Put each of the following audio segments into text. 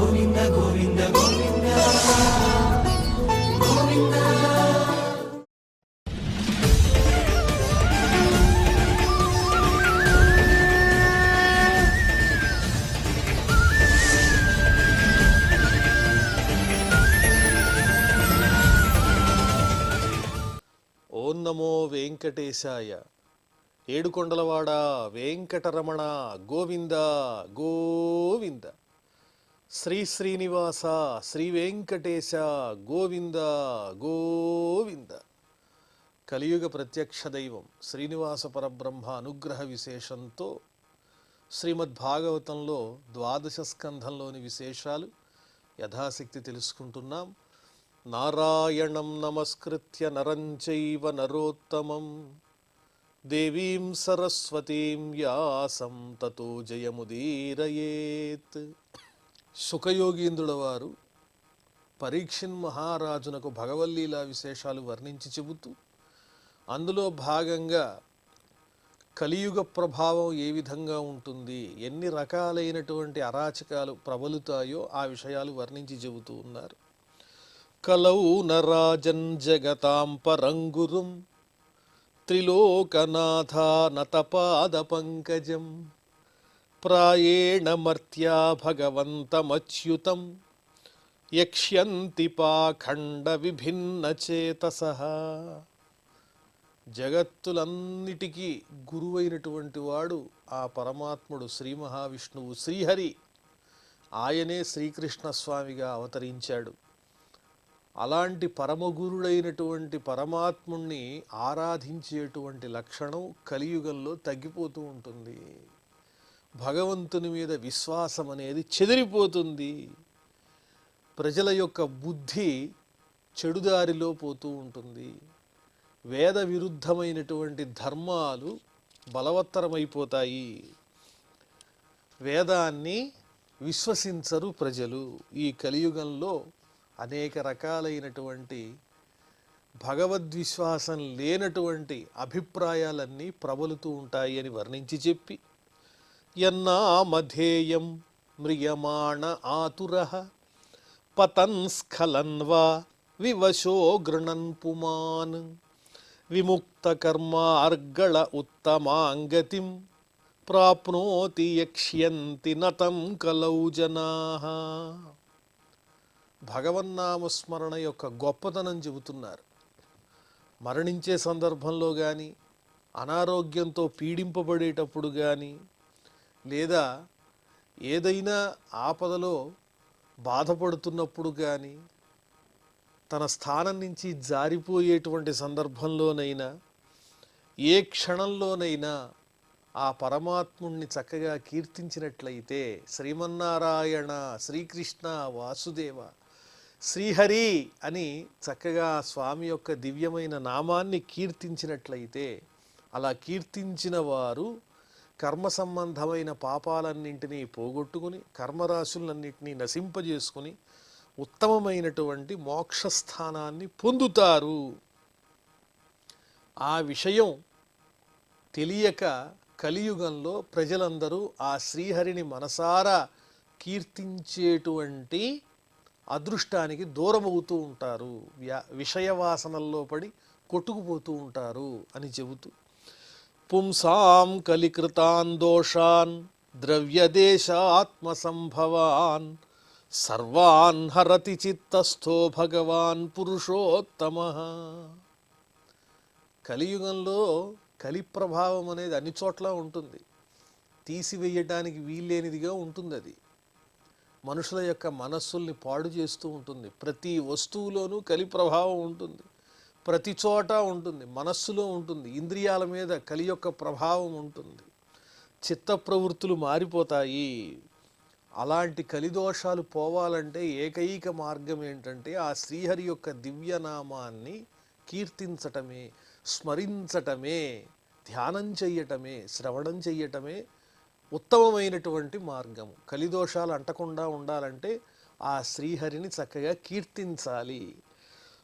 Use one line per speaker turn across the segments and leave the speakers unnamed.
గోవింద గోవింద గోవింద గోవింద.
ఓం నమో వెంకటేశాయ. ఏడుకొండలవాడ వెంకటరమణ గోవింద గోవింద. శ్రీ శ్రీనివాస శ్రీ వెంకటేశ గోవింద గోవింద. కలియుగ ప్రత్యక్ష దైవం శ్రీనివాస పరబ్రహ్మ అనుగ్రహ విశేషంతో శ్రీమద్భాగవతంలో ద్వాదశ స్కంధంలోని విశేషాలు యథాశక్తి తెలుసుకుంటున్నాం. నారాయణం నమస్కృత్య నరం చైవ నరోత్తమం దేవీం సరస్వతీం వ్యాసం తతో జయముదీరయేత్. శుకయోగీంద్రుల వారు పరీక్షిన్ మహారాజునకు భగవల్లీలా విశేషాలు వర్ణించి చెబుతూ అందులో భాగంగా కలియుగ ప్రభావం ఏ విధంగా ఉంటుంది, ఎన్ని రకాలైనటువంటి అరాచకాలు ప్రబలుతాయో ఆ విషయాలు వర్ణించి చెబుతూ ఉన్నారు. కలౌ నరాజన్ జగతాం పరంగురుం త్రిలోకనాథానతపాద పంకజం ప్రాయేణ మర్త్యా భగవంతమచ్యుతం యక్ష్యంతి పాఖండ విభిన్న చేతసః. జగత్తులన్నిటికీ గురువైనటువంటి వాడు ఆ పరమాత్ముడు శ్రీ మహావిష్ణువు శ్రీహరి. ఆయనే శ్రీకృష్ణ స్వామిగా అవతరించాడు. అలాంటి పరమగురుడైనటువంటి పరమాత్ముణ్ణి ఆరాధించేటువంటి లక్షణం కలియుగంలో తగ్గిపోతూ ఉంటుంది. భగవంతుని మీద విశ్వాసం అనేది చెదిరిపోతుంది. ప్రజల యొక్క బుద్ధి చెడుదారిలో పోతూ ఉంటుంది. వేద విరుద్ధమైనటువంటి ధర్మాలు బలవత్తరమైపోతాయి. వేదాన్ని విశ్వసించరు ప్రజలు. ఈ కలియుగంలో అనేక రకాలైనటువంటి భగవద్విశ్వాసం లేనటువంటి అభిప్రాయాలన్నీ ప్రబలుతూ ఉంటాయి అని వర్ణించి చెప్పి, యన్నామధేయం మ్రియమాణ ఆతురః పతన్ స్ఖలన్ వా వివశో గృణన్ పుమాన్ విముక్తకర్మార్గళ ఉత్తమాంగతిం ప్రాప్నోతి యక్ష్యంతి నతం కలౌ జనాః. భగవన్నామస్మరణ యొక్క గొప్పతనం చెబుతున్నారు. మరణించే సందర్భంలో కానీ, అనారోగ్యంతో పీడింపబడేటప్పుడు కానీ, లేదా ఏదైనా ఆపదలో బాధపడుతున్నప్పుడు కానీ, తన స్థానం నుంచి జారిపోయేటువంటి సందర్భంలోనైనా, ఏ క్షణంలోనైనా ఆ పరమాత్ముణ్ణి చక్కగా కీర్తించినట్లయితే, శ్రీమన్నారాయణ శ్రీకృష్ణ వాసుదేవ శ్రీహరి అని చక్కగా స్వామి యొక్క దివ్యమైన నామాన్ని కీర్తించినట్లయితే, అలా కీర్తించిన వారు కర్మ సంబంధమైన పాపాలన్నింటినీ పోగొట్టుకుని, కర్మరాశులన్నింటినీ నశింపజేసుకుని ఉత్తమమైనటువంటి మోక్షస్థానాన్ని పొందుతారు. ఆ విషయం తెలియక కలియుగంలో ప్రజలందరూ ఆ శ్రీహరిని మనసారా కీర్తించేటువంటి అదృష్టానికి దూరమవుతూ ఉంటారు. విషయవాసనల్లో పడి కొట్టుకుపోతూ ఉంటారు అని చెబుతూ, పుంసాం కలికృతాన్ దోషాన్ ద్రవ్యదేశాత్మసంభవాన్ సర్వాన్ హరతి చిత్తస్థో భగవాన్ పురుషోత్తమః. కలియుగంలో కలి ప్రభావం అనేది అన్ని చోట్ల ఉంటుంది. తీసివేయటానికి వీల్లేనిదిగా ఉంటుంది. అది మనుషుల యొక్క మనస్సుల్ని పాడు చేస్తూ ఉంటుంది. ప్రతి వస్తువులోనూ కలి ప్రభావం ఉంటుంది. ప్రతి చోట ఉంటుంది. మనస్సులో ఉంటుంది. ఇంద్రియాల మీద కలి యొక్క ప్రభావం ఉంటుంది. చిత్త ప్రవృత్తులు మారిపోతాయి. అలాంటి కలిదోషాలు పోవాలంటే ఏకైక మార్గం ఏంటంటే ఆ శ్రీహరి యొక్క దివ్యనామాన్ని కీర్తించటమే, స్మరించటమే, ధ్యానం చెయ్యటమే, శ్రవణం చెయ్యటమే ఉత్తమమైనటువంటి మార్గము. కలిదోషాలు అంటకుండా ఉండాలంటే ఆ శ్రీహరిని చక్కగా కీర్తించాలి.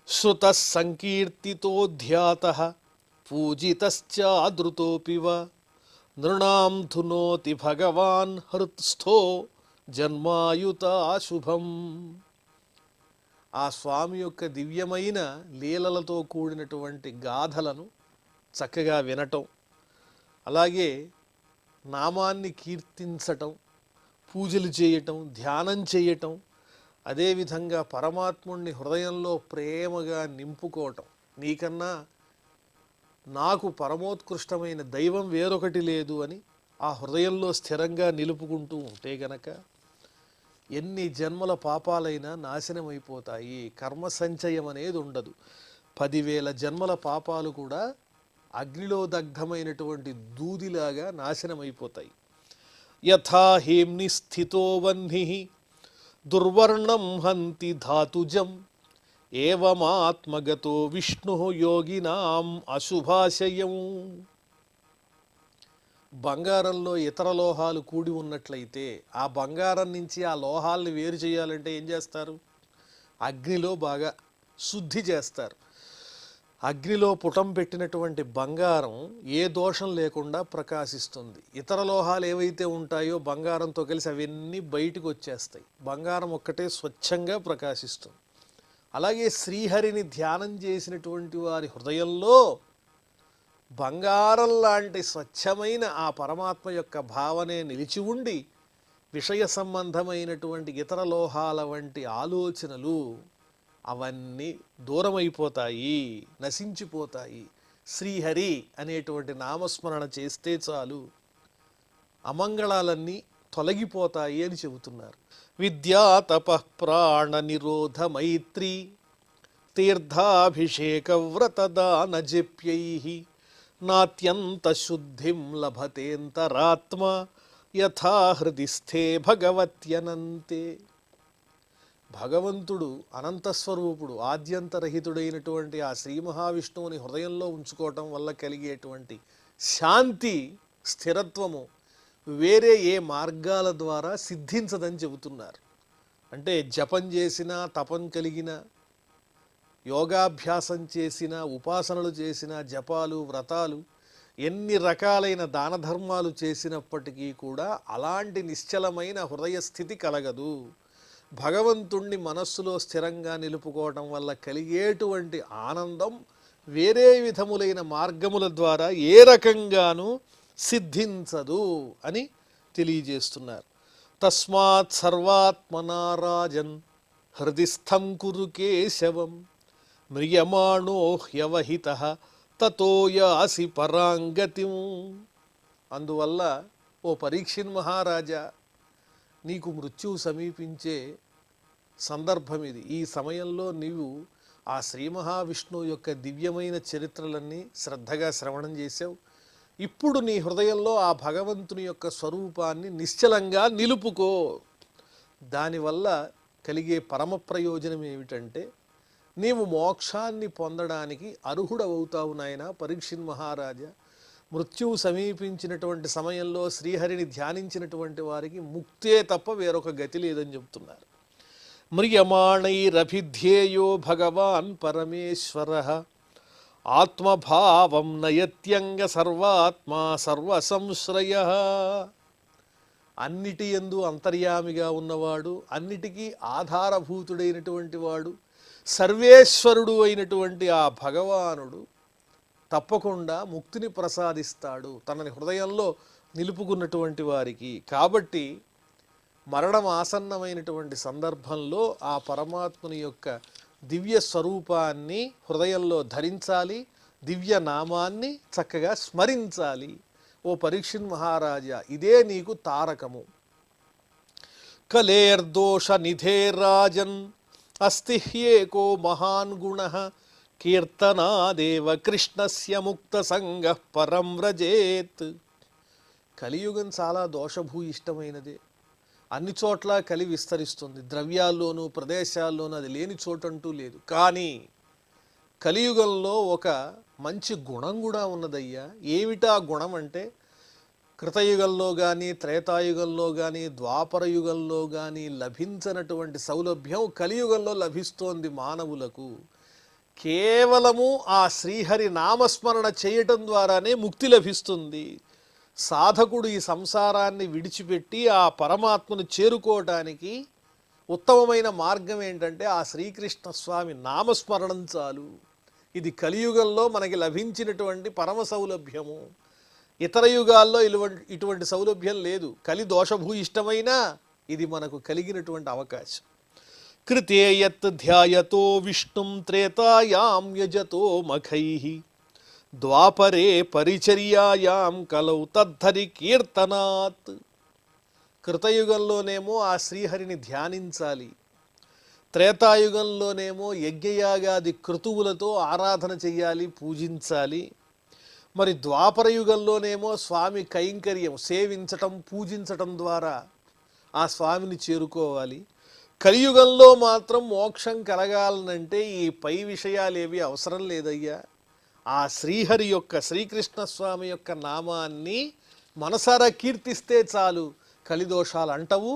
శృత సంకీర్తితో ధ్యాత పూజితశ్చాదృతోపి వా నృణాం ధునోతి భగవాన్ హృత్స్థో జన్మాయుతా శుభం. ఆ స్వామి యొక్క దివ్యమైన లీలలతో కూడినటువంటి గాథలను చక్కగా వినటం, అలాగే నామాన్ని కీర్తించటం, పూజలు చేయటం, ధ్యానం చేయటం, అదేవిధంగా పరమాత్ముణ్ణి హృదయంలో ప్రేమగా నింపుకోవటం. నీకన్నా నాకు పరమోత్కృష్టమైన దైవం వేరొకటి లేదు అని ఆ హృదయంలో స్థిరంగా నిలుపుకుంటూ ఉంటే గనక ఎన్ని జన్మల పాపాలైనా నాశనమైపోతాయి. కర్మ సంచయం అనేది ఉండదు. 10,000 జన్మల పాపాలు కూడా అగ్నిలో దగ్ధమైనటువంటి దూదిలాగా నాశనమైపోతాయి. యథా హేమ్ని స్థితో వహ్నిః దుర్వర్ణం హంతి ధాతుజం ఏవమాత్మగతో విష్ణు యోగినాం అశుభాశయం. బంగారంలో ఇతర లోహాలు కూడి ఉన్నట్లయితే ఆ బంగారం నుంచి ఆ లోహాలను వేరు చేయాలంటే ఏం చేస్తారు? అగ్నిలో బాగా శుద్ధి చేస్తారు. అగ్నిలో పుటం పెట్టినటువంటి బంగారం ఏ దోషం లేకుండా ప్రకాశిస్తుంది. ఇతర లోహాలు ఏవైతే ఉంటాయో బంగారంతో కలిసి అవన్నీ బయటకు వచ్చేస్తాయి. బంగారం ఒక్కటే స్వచ్ఛంగా ప్రకాశిస్తుంది. అలాగే శ్రీహరిని ధ్యానం చేసినటువంటి వారి హృదయంలో బంగారం లాంటి స్వచ్ఛమైన ఆ పరమాత్మ యొక్క భావనే నిలిచి ఉండి విషయ సంబంధమైనటువంటి ఇతర లోహాల వంటి ఆలోచనలు అవన్నీ దూరమైపోతాయి, నశించిపోతాయి. శ్రీహరి అనేటువంటి నామస్మరణ చేస్తే చాలు అమంగళాలన్నీ తొలగిపోతాయి అని చెబుతున్నారు. విద్యా తపః ప్రాణ నిరోధ మైత్రీ తీర్థాభిషేక వ్రతదాన జప్యైః నాత్యంత శుద్ధిం లభతేంతరాత్మ యథా హృదిస్థే భగవత్యనంతే. భగవంతుడు అనంతస్వరూపుడు, ఆద్యంతరహితుడైనటువంటి ఆ శ్రీ మహావిష్ణువుని హృదయంలో ఉంచుకోవటం వల్ల కలిగేటువంటి శాంతి, స్థిరత్వము వేరే ఏ మార్గాల ద్వారా సిద్ధించదని చెబుతున్నారు. అంటే జపం చేసిన, తపం కలిగిన, యోగాభ్యాసం చేసిన, ఉపాసనలు చేసిన, జపాలు, వ్రతాలు, ఎన్ని రకాలైన దాన ధర్మాలు చేసినప్పటికీ కూడా అలాంటి నిశ్చలమైన హృదయ స్థితి కలగదు. భగవంతుణ్ణి మనస్సులో స్థిరంగా నిలుపుకోవటం వల్ల కలిగేటువంటి ఆనందం వేరే విధములైన మార్గముల ద్వారా ఏ రకంగానూ సిద్ధించదు అని తెలియజేస్తున్నారు. తస్మాత్ సర్వాత్మనా రాజన్ హృదిస్థం కురు కేశవం మ్రియమాణో హ్యవహితః తతో యాసి పరాంగతిం. అందువల్ల ఓ పరీక్షిన్ మహారాజా, నీకు మృత్యువు సమీపించే సందర్భం ఇది. ఈ సమయంలో నీవు ఆ శ్రీ మహావిష్ణువు యొక్క దివ్యమైన చరిత్రలన్నీ శ్రద్ధగా శ్రవణం చేసావు. ఇప్పుడు నీ హృదయంలో ఆ భగవంతుని యొక్క స్వరూపాన్ని నిశ్చలంగా నిలుపుకో. దానివల్ల కలిగే పరమ ప్రయోజనం ఏమిటంటే నీవు మోక్షాన్ని పొందడానికి అర్హుడవుతావు నాయన పరీక్షిన్ మహారాజా. మృత్యువు సమీపించినటువంటి సమయంలో శ్రీహరిని ధ్యానించినటువంటి వారికి ముక్తే తప్ప వేరొక గతి లేదని చెప్తున్నారు. మ్రియమాణైరభిధ్యేయో భగవాన్ పరమేశ్వరః ఆత్మభావం నయత్యంగ సర్వాత్మా సర్వసంశ్రయః. అన్నిటి యందు అంతర్యామిగా ఉన్నవాడు, అన్నిటికీ ఆధారభూతుడైనటువంటి వాడు, సర్వేశ్వరుడు అయినటువంటి ఆ భగవానుడు తప్పకుండా ముక్తిని ప్రసాదిస్తాడు తనని హృదయంలో నిలుపుకున్నటువంటి వారికి. కాబట్టి మరణం ఆసన్నమైనటువంటి సందర్భంలో ఆ పరమాత్మని యొక్క దివ్య స్వరూపాన్ని హృదయంలో ధరించాలి, దివ్య నామాన్ని చక్కగా స్మరించాలి. ఓ పరీక్షిన్ మహారాజా, ఇదే నీకు తారకము. కలేర్దోష నిధే రాజన్ అస్తి హ్యేకో మహాన్ గుణః కీర్తనాదేవ కృష్ణస్య ముక్త సంగః పరం వ్రజేత్. కలియుగం చాలా దోషభూయిష్టమైనదే. అన్ని చోట్ల కలి విస్తరిస్తుంది. ద్రవ్యాల్లోనూ ప్రదేశాల్లోనూ అది లేని చోటంటూ లేదు. కానీ కలియుగంలో ఒక మంచి గుణం కూడా ఉన్నదయ్యా. ఏమిటా గుణం అంటే కృతయుగంలో కానీ, త్రేతాయుగంలో కానీ, ద్వాపర యుగంలో కానీ లభించనటువంటి సౌలభ్యం కలియుగంలో లభిస్తోంది మానవులకు. కేవలము ఆ శ్రీహరి నామస్మరణ చేయటం ద్వారానే ముక్తి లభిస్తుంది. సాధకుడు ఈ సంసారాన్ని విడిచిపెట్టి ఆ పరమాత్మను చేరుకోవటానికి ఉత్తమమైన మార్గం ఏంటంటే ఆ శ్రీకృష్ణ స్వామి నామస్మరణం చాలు. ఇది కలియుగంలో మనకి లభించినటువంటి పరమ సౌలభ్యము. ఇతర యుగాల్లో ఇటువంటి సౌలభ్యం లేదు. కలి దోషభూయిష్టమైనా ఇది మనకు కలిగినటువంటి అవకాశం. కృతే యత్ ధ్యాయతో విష్ణుం త్రేతాయాం యజతో మఖైః ద్వాపరే పరిచర్యాయాం కలౌ తద్ధరి కీర్తనాత్. కృతయుగంలోనేమో ఆ శ్రీహరిని ధ్యానించాలి, త్రేతాయుగంలోనేమో యజ్ఞయాగాది క్రతువులతో ఆరాధన చెయ్యాలి, పూజించాలి. మరి ద్వాపర యుగంలోనేమో స్వామి కైంకర్యం సేవించటం పూజించటం ద్వారా ఆ స్వామిని చేరుకోవాలి. కలియుగంలో మాత్రం మోక్షం కలగాలనంటే ఈ పై విషయాలేవి అవసరం లేదయ్యా. ఆ శ్రీహరి యొక్క శ్రీకృష్ణ స్వామి యొక్క నామాన్ని మనసారా కీర్తిస్తే చాలు, కలిదోషాలు అంటవు,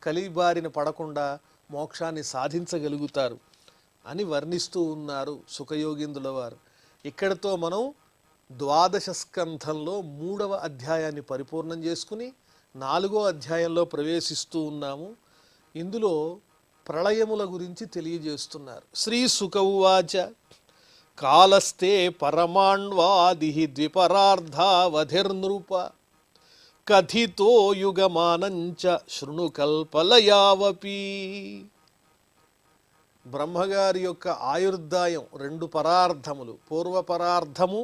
కలిబారిన పడకుండా మోక్షాన్ని సాధించగలుగుతారు అని వర్ణిస్తూ ఉన్నారు సుఖయోగీంద్రుల వారు. ఇక్కడితో మనం ద్వాదశ స్కంధంలో 3వ అధ్యాయాన్ని పరిపూర్ణం చేసుకుని 4వ అధ్యాయంలో ప్రవేశిస్తూ ఉన్నాము. ఇందులో ప్రళయముల గురించి తెలియజేస్తున్నారు. శ్రీ సుఖ ఉవాచ కాలస్తే పరమాణ్వాది ద్విపరార్ధావధిర్నృప కథితో యుగమానంచ శృణు కల్పలయావపి. బ్రహ్మగారి యొక్క ఆయుర్దాయం 2 పరార్ధములు, పూర్వపరార్ధము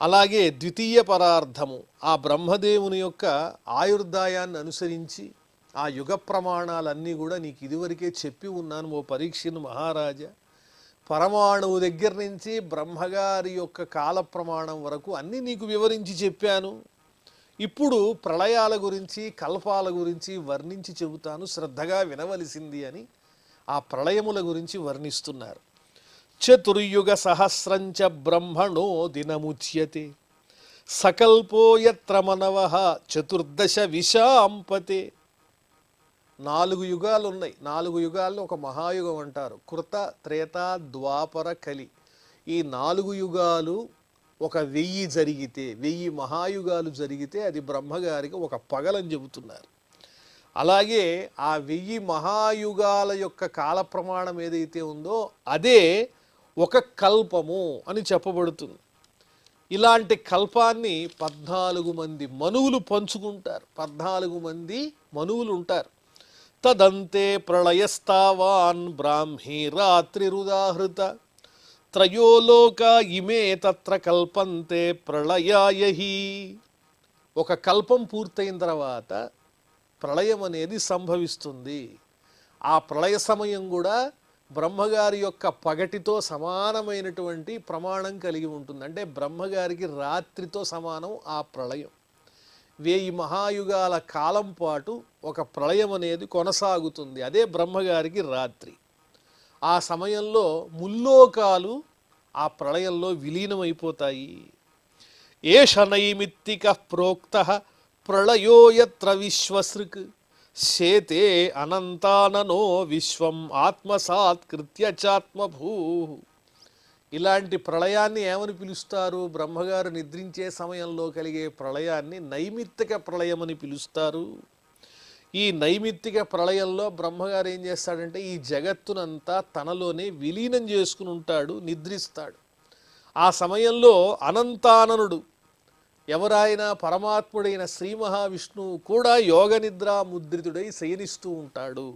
అలాగే ద్వితీయ పరార్ధము. ఆ బ్రహ్మదేవుని యొక్క ఆయుర్దాయాన్ని అనుసరించి ఆ యుగ ప్రమాణాలన్నీ కూడా నీకు ఇదివరకే చెప్పి ఉన్నాను ఓ పరీక్షను మహారాజా. పరమాణువు దగ్గర నుంచి బ్రహ్మగారి యొక్క కాల ప్రమాణం వరకు అన్నీ నీకు వివరించి చెప్పాను. ఇప్పుడు ప్రళయాల గురించి కల్పాల గురించి వర్ణించి చెబుతాను, శ్రద్ధగా వినవలసింది అని ఆ ప్రళయముల గురించి వర్ణిస్తున్నారు. చతుర్యుగ సహస్రంచ బ్రహ్మణో దినముచ్యతే సకల్పో యత్ర మనవః చతుర్దశ విశాంపతే. 4 యుగాలు ఉన్నాయి. 4 యుగాలను ఒక మహాయుగం అంటారు. కృత త్రేత ద్వాపర కలి. ఈ 4 యుగాలు ఒక 1000 జరిగితే, 1000 మహాయుగాలు జరిగితే అది బ్రహ్మగారికి ఒక పగలని చెబుతున్నారు. అలాగే ఆ 1000 మహాయుగాల యొక్క కాల ప్రమాణం ఏదైతే ఉందో అదే ఒక కల్పము అని చెప్పబడుతుంది. ఇలాంటి కల్పాన్ని 14 మంది మనువులు పంచుకుంటారు. 14 మంది మనువులు ఉంటారు. తదంతే ప్రళయస్తావాన్ బ్రాహ్మీ రాత్రిరుదాహృత త్రయోలోక ఇమే తత్ర కల్పంతే ప్రళయాయహి. ఒక కల్పం పూర్తయిన తర్వాత ప్రళయం అనేది సంభవిస్తుంది. ఆ ప్రళయ సమయం కూడా బ్రహ్మగారి యొక్క పగటితో సమానమైనటువంటి ప్రమాణం కలిగి ఉంటుంది. అంటే బ్రహ్మగారికి రాత్రితో సమానం ఆ ప్రళయం. 1000 మహాయుగాల కాలం పాటు ఒక ప్రళయం అనేది కొనసాగుతుంది. అదే బ్రహ్మగారికి రాత్రి. ఆ సమయంలో ముల్లోకాలు ఆ ప్రళయంలో విలీనమైపోతాయి. ఏష నైమిత్తిక ప్రోక్త ప్రళయో యత్ర విశ్వసృక్ శేతే అనంతాననో విశ్వం ఆత్మసాత్కృత్య చాత్మభూ. ఇలాంటి ప్రళయాన్ని ఏమని పిలుస్తారు? బ్రహ్మగారు నిద్రించే సమయంలో కలిగే ప్రళయాన్ని నైమిత్తిక ప్రళయం అని పిలుస్తారు. ఈ నైమిత్తిక ప్రళయంలో బ్రహ్మగారు ఏం చేస్తాడంటే ఈ జగత్తునంతా తనలోనే విలీనం చేసుకుని ఉంటాడు, నిద్రిస్తాడు. ఆ సమయంలో అనంతాననుడు ఎవరైనా పరమాత్ముడైన శ్రీ మహావిష్ణువు కూడా యోగ నిద్రా ముద్రితుడై శయనిస్తూ ఉంటాడు.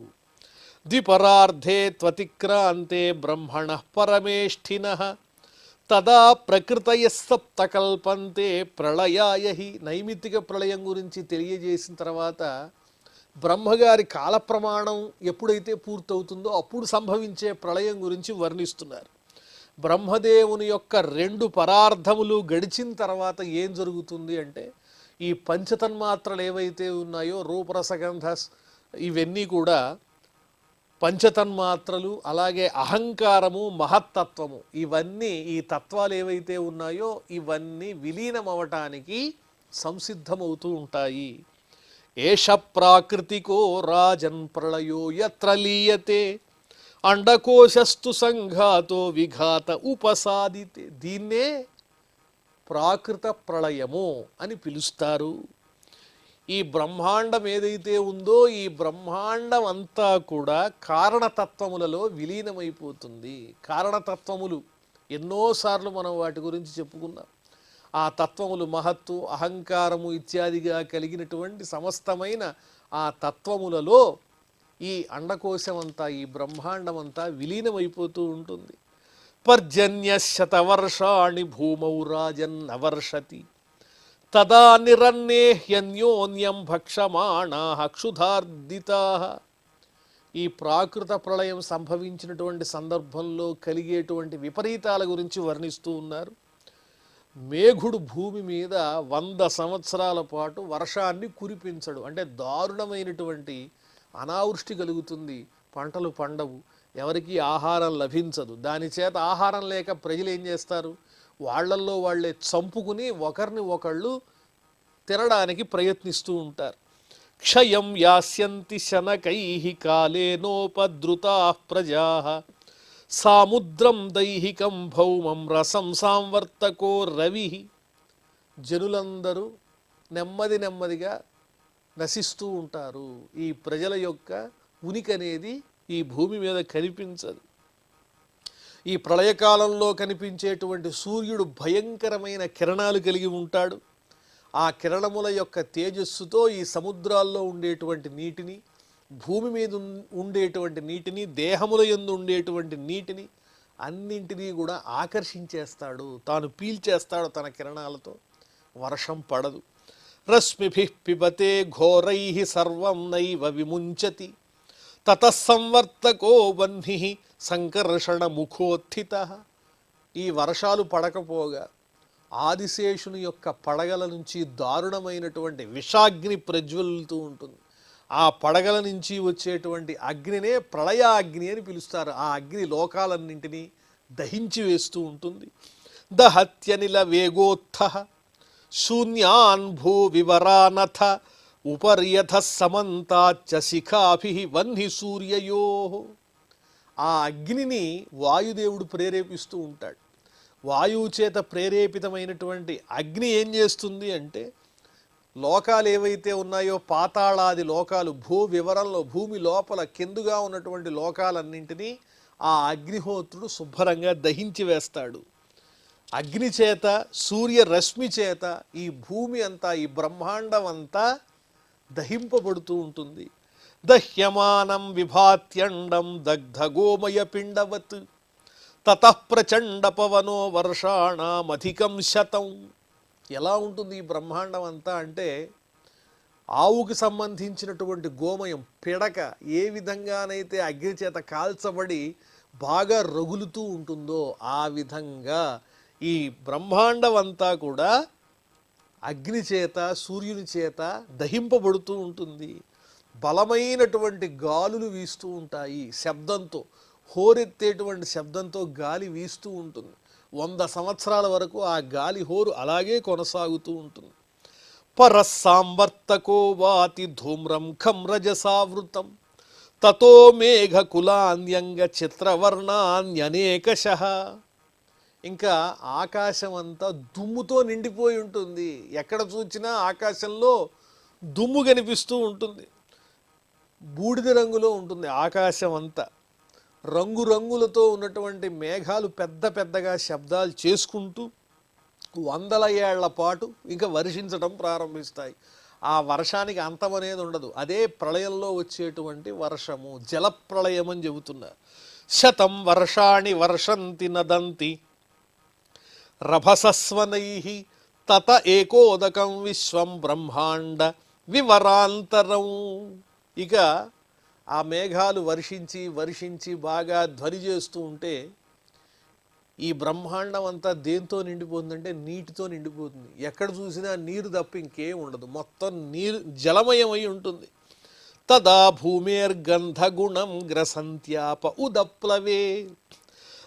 ద్విపరార్ధే త్వతిక్రాంతే బ్రహ్మణ పరమేష్ఠినః తదా ప్రకృతయ సప్త కల్పంతే ప్రళయాయహి. నైమిత్తిక ప్రళయం గురించి తెలియజేసిన తర్వాత బ్రహ్మగారి కాల ప్రమాణం ఎప్పుడైతే పూర్తవుతుందో అప్పుడు సంభవించే ప్రళయం గురించి వర్ణిస్తున్నారు. బ్రహ్మదేవుని యొక్క 2 పరార్ధములు గడిచిన తర్వాత ఏం జరుగుతుంది అంటే ఈ పంచతన్మాత్రలు ఏవైతే ఉన్నాయో రూపరసగంధ ఇవన్నీ కూడా పంచతన్మాత్రలు, అలాగే అహంకారము, మహత్తత్వము, ఇవన్నీ ఈ తత్వాలు ఏవైతే ఉన్నాయో ఇవన్నీ విలీనమవటానికి సంసిద్ధమవుతూ ఉంటాయి. ఏష ప్రాకృతికో రాజన్ ప్రళయో యత్ర లీయతే అండకోశస్తు సంఘాతో విఘాత ఉపసాదితే. దీన్నే ప్రాకృత ప్రళయము అని పిలుస్తారు. ఈ బ్రహ్మాండం ఏదైతే ఉందో ఈ బ్రహ్మాండం అంతా కూడా కారణతత్వములలో విలీనమైపోతుంది. కారణతత్వములు ఎన్నోసార్లు మనం వాటి గురించి చెప్పుకున్నాం. ఆ తత్వములు మహత్తు, అహంకారము ఇత్యాదిగా కలిగినటువంటి సమస్తమైన ఆ తత్వములలో ఈ అండకోశమంతా, ఈ బ్రహ్మాండమంతా విలీనమైపోతూ ఉంటుంది. పర్జన్య శతవర్షాణి భూమౌ రాజన్నవర్షతి తదా నిరన్నేహ్యన్యోన్యం భక్షమాణాః క్షుధార్దితాః. ఈ ప్రాకృత ప్రళయం సంభవించినటువంటి సందర్భంలో కలిగేటువంటి విపరీతాల గురించి వర్ణిస్తూ ఉన్నారు. మేఘుడు భూమి మీద 100 సంవత్సరాల పాటు వర్షాన్ని కురిపించడు. అంటే దారుణమైనటువంటి అనావృష్టి కలుగుతుంది, పంటలు పండవు, ఎవరికి ఆహారం లభించదు. దాని చేత ఆహారం లేక ప్రజలు ఏం చేస్తారు, వాళ్ళల్లో వాళ్ళే చంపుకుని ఒకరిని ఒకళ్ళు తినడానికి ప్రయత్నిస్తూ ఉంటారు. క్షయం యాస్యంతి శనకైః కాలేనోపద్రుతాః ప్రజాః సాముద్రం దైహికం భౌమం రసం సాంవర్తకో రవి. జనులందరూ నెమ్మదిగా నశిస్తూ ఉంటారు. ఈ ప్రజల యొక్క ఉనికి అనేది ఈ భూమి మీద కనిపించదు. ఈ ప్రళయకాలంలో కనిపించేటువంటి సూర్యుడు భయంకరమైన కిరణాలు కలిగి ఉంటాడు. ఆ కిరణముల యొక్క తేజస్సుతో ఈ సముద్రాల్లో ఉండేటువంటి నీటిని, భూమి మీద ఉండేటువంటి నీటిని, దేహముల యందు ఉండేటువంటి నీటిని అన్నింటినీ కూడా ఆకర్షించేస్తాడు, తాను పీల్చేస్తాడు తన కిరణాలతో. వర్షం పడదు. రశ్మిభిః పిబతే ఘోరైః సర్వం నైవ విముంచతి తతః సంవర్తకో వహ్నిః సంకర్షణ ముఖోత్థితః. ఈ వర్షాలు పడకపోగా ఆదిశేషుని యొక్క పడగల నుంచి దారుణమైనటువంటి విషాగ్ని ప్రజ్వలుతూ ఉంటుంది. ఆ పడగల నుంచి వచ్చేటువంటి అగ్నినే ప్రళయాగ్ని అని పిలుస్తారు. ఆ అగ్ని లోకాలన్నింటినీ దహించి వేస్తూ ఉంటుంది. దహత్యనిల వేగోత్థః శూన్యాన్ భూ వివరానథ ఉపర్యథ సమంతాచ్చ శిఖాభిః వహ్ని సూర్యయోః. ఆ అగ్నిని వాయుదేవుడు ప్రేరేపిస్తూ ఉంటాడు. వాయువు చేత ప్రేరేపితమైనటువంటి అగ్ని ఏం చేస్తుంది అంటే, లోకాలు ఏవైతే ఉన్నాయో పాతాళాది లోకాలు, భూ వివరంలో భూమి లోపల కిందుగా ఉన్నటువంటి లోకాలన్నింటినీ ఆ అగ్నిహోత్రుడు శుభ్రంగా దహించి వేస్తాడు. అగ్ని చేత, సూర్యరశ్మి చేత ఈ భూమి అంతా, ఈ బ్రహ్మాండం అంతా దహింపబడుతూ ఉంటుంది. దహ్యమానం విభాత్యండం దగ్ధగోమయ పిండవత్ తతః ప్రచండ పవనో వర్షాణమధికం శతం. ఎలా ఉంటుంది ఈ బ్రహ్మాండం అంతా అంటే, ఆవుకి సంబంధించినటువంటి గోమయం, పిడక ఏ విధంగానైతే అగ్ని చేత కాల్చబడి బాగా రగులుతూ ఉంటుందో ఆ విధంగా ఈ బ్రహ్మాండం అంతా కూడా అగ్ని చేత, సూర్యుని చేత దహింపబడుతూ ఉంటుంది. బలమైనటువంటి గాలులు వీస్తూ ఉంటాయి, శబ్దంతో, హోరెత్తేటువంటి శబ్దంతో గాలి వీస్తూ ఉంటుంది. 100 సంవత్సరాల వరకు ఆ గాలి హోరు అలాగే కొనసాగుతూ ఉంటుంది. పరస్సాంవర్తకో వాతి ధూమ్రం ఖం రజసావృతం తతో మేఘకులాన్యంగ చిత్రవర్ణాన్యనేకశః. ఇంకా ఆకాశం అంతా దుమ్ముతో నిండిపోయి ఉంటుంది. ఎక్కడ చూసినా ఆకాశంలో దుమ్ము కనిపిస్తూ ఉంటుంది. బూడిద రంగులో ఉంటుంది ఆకాశం అంతా. రంగురంగులతో ఉన్నటువంటి మేఘాలు పెద్ద పెద్దగా శబ్దాలు చేసుకుంటూ 100 ఏళ్ల పాటు ఇంకా వర్షించడం ప్రారంభిస్తాయి. ఆ వర్షానికి అంతం అనేది ఉండదు. అదే ప్రళయంలో వచ్చేటువంటి వర్షము, జలప్రళయం అని చెబుతున్నారు. శతం వర్షాణి వర్షంతి నదంతి రభసస్వనైః తత ఏకోదకం విశ్వం బ్రహ్మాండ వివరాంతరం. ఇక ఆ మేఘాలు వర్షించి బాగా ధ్వని చేస్తూ ఉంటే ఈ బ్రహ్మాండం అంతా దేంతో నిండిపోతుందంటే నీటితో నిండిపోతుంది. ఎక్కడ చూసినా నీరు తప్ప ఇంకేం ఉండదు, మొత్తం నీరు జలమయమై ఉంటుంది. తదా భూమేర్గంధగుణం గ్రసంత్యాప ఉదప్లవే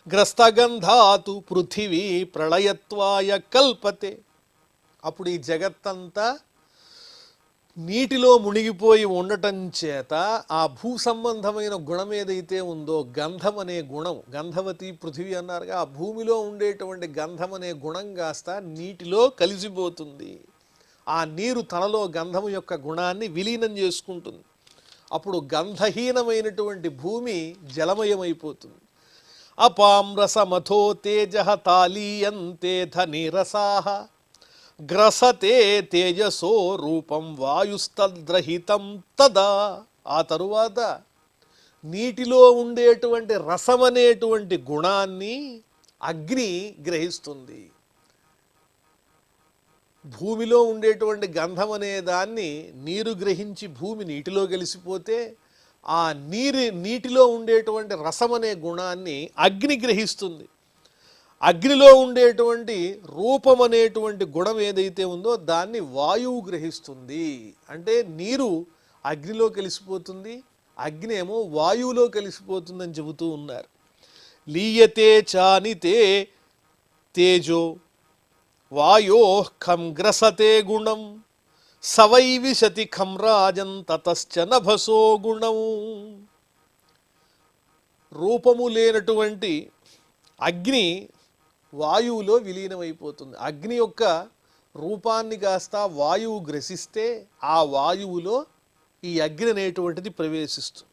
గ్రస్తగంధాతు పృథివీ ప్రళయత్వాయ కల్పతే. అప్పుడు ఈ జగత్తంతా నీటిలో మునిగిపోయి ఉండటం చేత ఆ భూ సంబంధమైన గుణం ఏదైతే ఉందో గంధం అనే గుణం, గంధవతి పృథివీ అన్నారుగా, ఆ భూమిలో ఉండేటువంటి గంధం అనే గుణం కాస్త నీటిలో కలిసిపోతుంది. ఆ నీరు తనలో గంధము యొక్క గుణాన్ని విలీనం చేసుకుంటుంది. అప్పుడు గంధహీనమైనటువంటి భూమి జలమయమైపోతుంది. అపాం రసమథో తేజ తాలీయంతే ధనిరసాః గ్రసతే తేజసో రూపం వాయుస్తద్రహితం తదా. ఆ తరువాత నీటిలో ఉండేటువంటి రసమనేటువంటి గుణాన్ని అగ్ని గ్రహిస్తుంది. భూమిలో ఉండేటువంటి గంధం అనే దాన్ని నీరు గ్రహించి భూమి నీటిలో కలిసిపోతే ఆ నీటిలో ఉండేటువంటి రసం అనే గుణాన్ని అగ్ని గ్రహిస్తుంది. అగ్నిలో ఉండేటువంటి రూపం అనేటువంటి గుణం ఏదైతే ఉందో దాన్ని వాయువు గ్రహిస్తుంది. అంటే నీరు అగ్నిలో కలిసిపోతుంది, అగ్ని ఏమో వాయువులో కలిసిపోతుందని చెబుతూ ఉన్నారు. లీయతే చానితే తేజో వాయో ఖం గ్రసతే గుణం సవై విశతి ఖం రాజం తతశ్చ నభసో గుణం. రూపము లేనటువంటి అగ్ని వాయువులో విలీనమైపోతుంది. అగ్ని యొక్క రూపాన్ని కాస్త వాయువు గ్రసిస్తే ఆ వాయువులో ఈ అగ్ని అనేటువంటిది ప్రవేశిస్తుంది.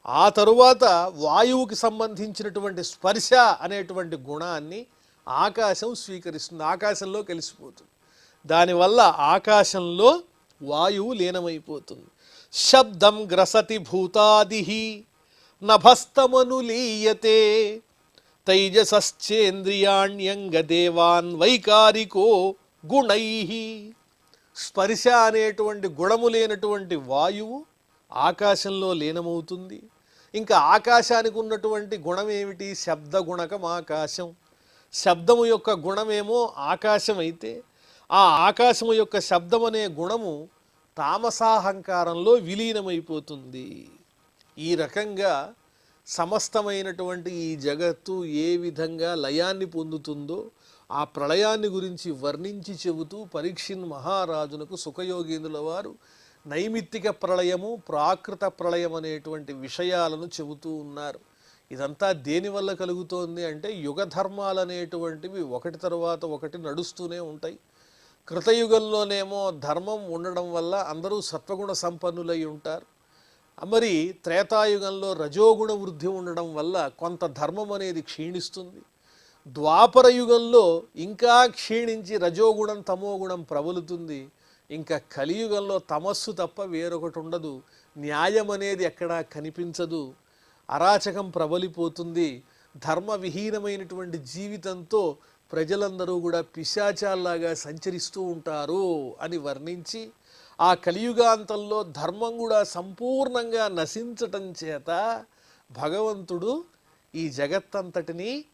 ఆ తరువాత వాయువుకి సంబంధించినటువంటి స్పర్శ అనేటువంటి గుణాన్ని ఆకాశం స్వీకరిస్తుంది, ఆకాశంలో కలిసిపోతుంది. దానివల్ల ఆకాశంలో వాయువు లీనమైపోతుంది. శబ్దం గ్రసతి భూతాదిహి నభస్తమనులీయతే తైజసశ్చేంద్రియాణ్యంగదేవాన్ వైకారికో గుణై. స్పర్శ అనేటువంటి గుణము లేనటువంటి వాయువు ఆకాశంలో లీనమవుతుంది. ఇంకా ఆకాశానికి ఉన్నటువంటి గుణం ఏమిటి? శబ్ద గుణకం ఆకాశం. శబ్దము యొక్క గుణమేమో ఆకాశం అయితే ఆ ఆకాశము యొక్క శబ్దం అనే గుణము తామసాహంకారంలో విలీనమైపోతుంది. ఈ రకంగా సమస్తమైనటువంటి ఈ జగత్తు ఏ విధంగా లయాన్ని పొందుతుందో ఆ ప్రళయాన్ని గురించి వర్ణించి చెబుతూ పరీక్షిన్ మహారాజునకు సుఖయోగీంద్రుల వారు నైమిత్తిక ప్రళయము, ప్రాకృత ప్రళయం అనేటువంటి విషయాలను చెబుతూ ఉన్నారు. ఇదంతా దేనివల్ల కలుగుతోంది అంటే యుగధర్మాలు అనేటువంటివి ఒకటి తర్వాత ఒకటి నడుస్తూనే ఉంటాయి. కృతయుగంలోనేమో ధర్మం ఉండడం వల్ల అందరూ సత్వగుణ సంపన్నులై ఉంటారు. మరి త్రేతాయుగంలో రజోగుణ వృద్ధి ఉండడం వల్ల కొంత ధర్మం అనేది క్షీణిస్తుంది. ద్వాపర యుగంలో ఇంకా క్షీణించి రజోగుణం తమోగుణం ప్రబలుతుంది. ఇంకా కలియుగంలో తమస్సు తప్ప వేరొకటి ఉండదు. న్యాయం అనేది ఎక్కడా కనిపించదు. అరాచకం ప్రబలిపోతుంది. ధర్మ విహీనమైనటువంటి జీవితంతో ప్రజలందరూ కూడా పిశాచాల్లాగా సంచరిస్తూ ఉంటారు అని వర్ణించి ఆ కలియుగాంతంలో ధర్మం కూడా సంపూర్ణంగా నశించటం చేత భగవంతుడు ఈ జగత్తంతటిని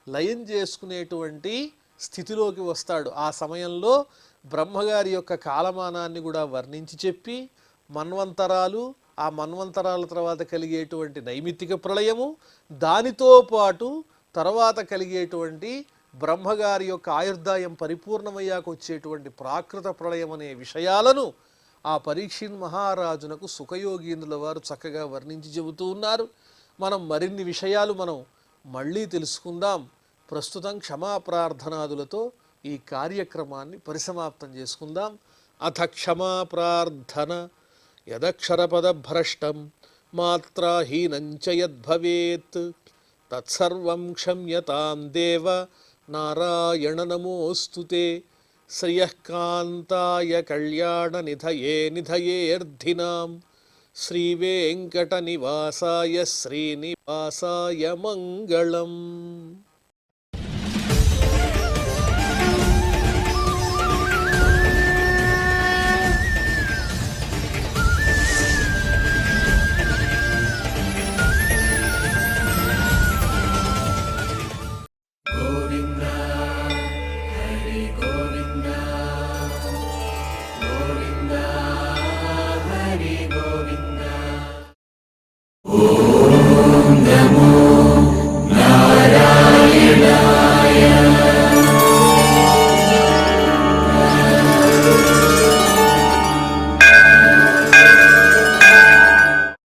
లయం చేసుకునేటువంటి స్థితిలోకి వస్తాడు. ఆ సమయంలో బ్రహ్మగారి యొక్క కాలమానాన్ని కూడా వర్ణించి చెప్పి మన్వంతరాలు, ఆ మన్వంతరాల తర్వాత కలిగేటువంటి నైమిత్తిక ప్రళయము, దానితో పాటు తర్వాత కలిగేటువంటి బ్రహ్మగారి యొక్క ఆయుర్దాయం పరిపూర్ణమయ్యాక వచ్చేటువంటి ప్రాకృత ప్రళయం అనే విషయాలను ఆ పరీక్షిన్ మహారాజునకు సుఖయోగీంద్రుల వారు చక్కగా వర్ణించి చెబుతూ ఉన్నారు. మనం మరిన్ని విషయాలు మళ్ళీ తెలుసుకుందాం. ప్రస్తుతం క్షమాప్రార్థనాదులతో ఈ కార్యక్రమాన్ని పరిసమాప్తం చేసుకుందాం. అథ క్షమాప్రార్థన. యదక్షరపదభ్రష్టం మాత్రాహీనంచ యద్భవేత్ తత్సర్వం క్షమ్యతాం దేవ నారాయణ నమోస్తుతే. శ్రియఃకాంతాయ కళ్యాణనిధయే నిధయేర్థినాం శ్రీవేంకటనివాసాయ శ్రీనివాసాయ మంగళం.